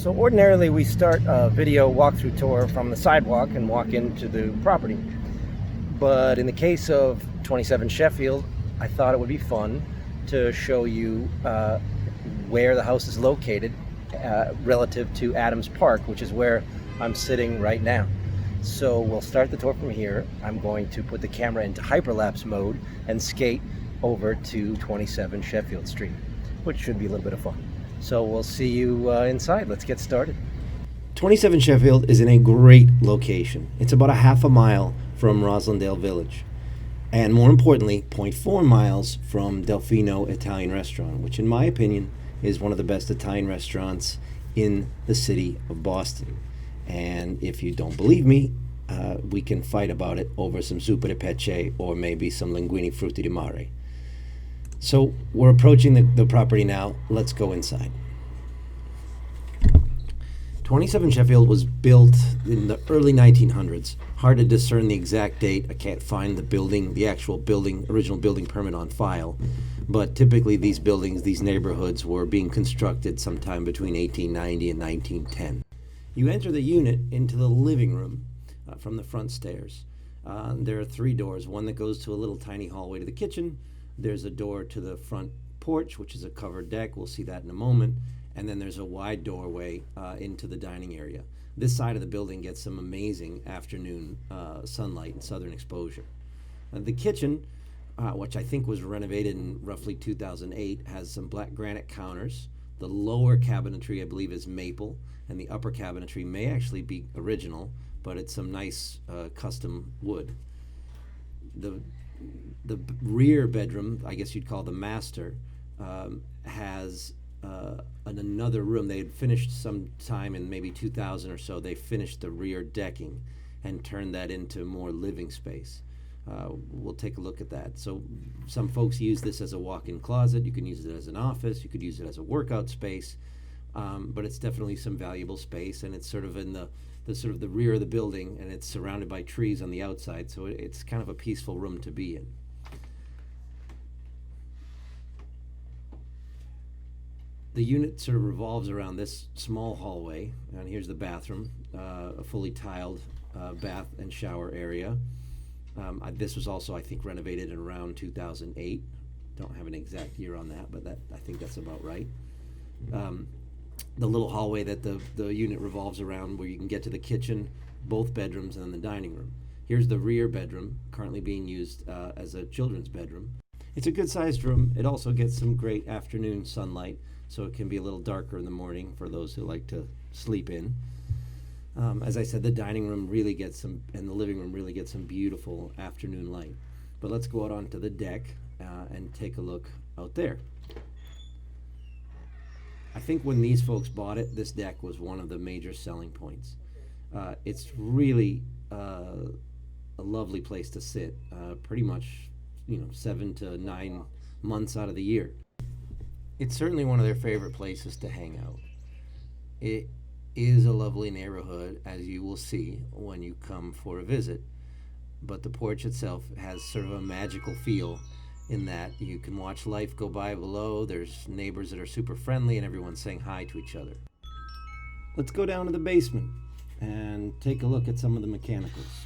So ordinarily we start a video walkthrough tour from the sidewalk and walk into the property. But in the case of 27 Sheffield, I thought it would be fun to show you where the house is located relative to Adams Park, which is where I'm sitting right now. So we'll start the tour from here. I'm going to put the camera into hyperlapse mode and skate over to 27 Sheffield Street, which should be a little bit of fun. So we'll see you inside. Let's get started. 27 Sheffield is in a great location. It's about a half a mile from Roslindale Village, and more importantly, 0.4 miles from Delfino Italian Restaurant, which in my opinion is one of the best Italian restaurants in the city of Boston. And if you don't believe me, we can fight about it over some zuppa di pesce or maybe some linguine frutti di mare. So we're approaching the property now. Let's go inside. 27 Sheffield was built in the early 1900s. Hard to discern the exact date. I can't find the actual original building permit on file. But typically these buildings, these neighborhoods were being constructed sometime between 1890 and 1910. You enter the unit into the living room from the front stairs. There are three doors, one that goes to a little tiny hallway to the kitchen. There's a door to the front porch, which is a covered deck. We'll see that in a moment. And then there's a wide doorway into the dining area. This side of the building gets some amazing afternoon sunlight and southern exposure. The kitchen, which I think was renovated in roughly 2008, has some black granite counters. The lower cabinetry, I believe, is maple, and the upper cabinetry may actually be original, but it's some nice custom wood. The rear bedroom, I guess you'd call the master, has another room. They had finished some time in maybe 2000 or so. They finished the rear decking and turned that into more living space. We'll take a look at that. So some folks use this as a walk-in closet. You can use it as an office. You could use it as a workout space. But it's definitely some valuable space, and it's sort of in the rear of the building, and it's surrounded by trees on the outside, so it's kind of a peaceful room to be in. The unit sort of revolves around this small hallway, and here's the bathroom, a fully tiled bath and shower area. This was also, I think, renovated in around 2008. Don't have an exact year on that, but I think that's about right. The little hallway that the unit revolves around, where you can get to the kitchen, both bedrooms, and then the dining room. Here's the rear bedroom, currently being used as a children's bedroom. It's a good-sized room. It also gets some great afternoon sunlight, so it can be a little darker in the morning for those who like to sleep in. As I said, the dining room really gets and the living room really gets some beautiful afternoon light. But let's go out onto the deck and take a look out there. I think when these folks bought it, this deck was one of the major selling points. It's really a lovely place to sit, pretty much 7 to 9 months out of the year. It's certainly one of their favorite places to hang out. It is a lovely neighborhood, as you will see when you come for a visit, but the porch itself has sort of a magical feel in that you can watch life go by below. There's neighbors that are super friendly and everyone's saying hi to each other. Let's go down to the basement and take a look at some of the mechanicals.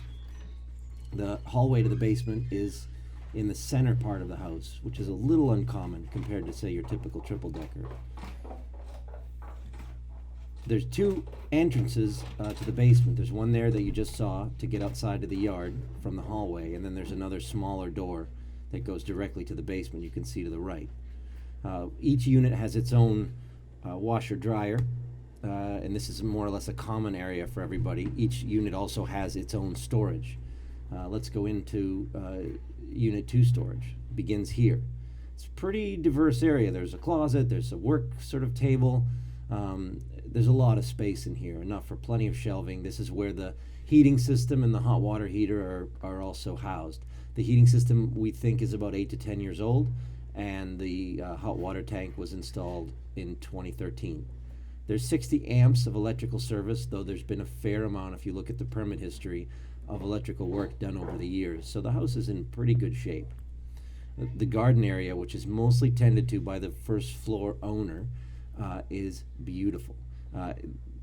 The hallway to the basement is in the center part of the house, which is a little uncommon compared to, say, your typical triple-decker. There's two entrances to the basement. There's one there that you just saw to get outside to the yard from the hallway, and then there's another smaller door that goes directly to the basement. You can see to the right. Each unit has its own washer-dryer, and this is more or less a common area for everybody. Each unit also has its own storage. Let's go into Unit 2 storage. It begins here. It's a pretty diverse area. There's a closet, there's a work sort of table. There's a lot of space in here, enough for plenty of shelving. This is where the heating system and the hot water heater are also housed. The heating system, we think, is about 8 to 10 years old, and the hot water tank was installed in 2013. There's 60 amps of electrical service, though there's been a fair amount, if you look at the permit history, of electrical work done over the years. So the house is in pretty good shape. The garden area, which is mostly tended to by the first floor owner, is beautiful.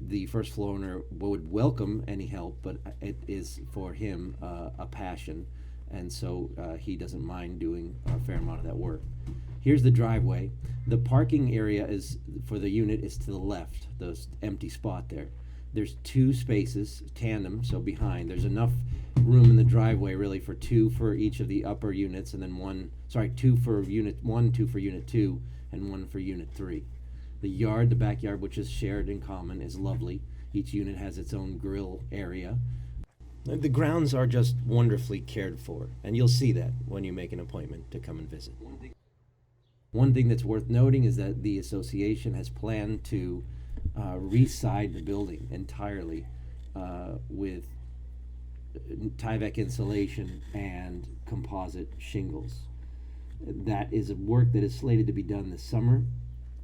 The first floor owner would welcome any help, but it is for him a passion, and so he doesn't mind doing a fair amount of that work. Here's the driveway. The parking area is for the unit is to the left, the empty spot there. There's 2 spaces, tandem, so behind. There's enough room in the driveway really for 2 for each of the upper units, and then 2 for unit 1, 2 for unit 2, and 1 for unit 3. The backyard, which is shared in common, is lovely. Each unit has its own grill area. The grounds are just wonderfully cared for, and you'll see that when you make an appointment to come and visit. One thing that's worth noting is that the association has planned to re-side the building entirely with Tyvek insulation and composite shingles. That is a work that is slated to be done this summer.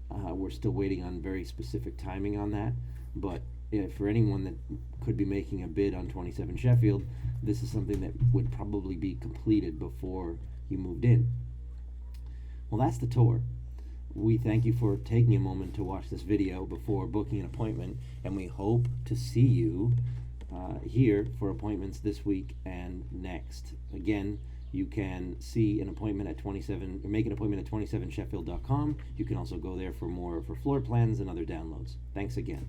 We're still waiting on very specific timing on that, but for anyone that could be making a bid on 27 Sheffield, this is something that would probably be completed before you moved in. Well, that's the tour. We thank you for taking a moment to watch this video before booking an appointment, and we hope to see you here for appointments this week and next. Again, you can see an appointment at 27, or make an appointment at 27sheffield.com. You can also go there for more for floor plans and other downloads. Thanks again.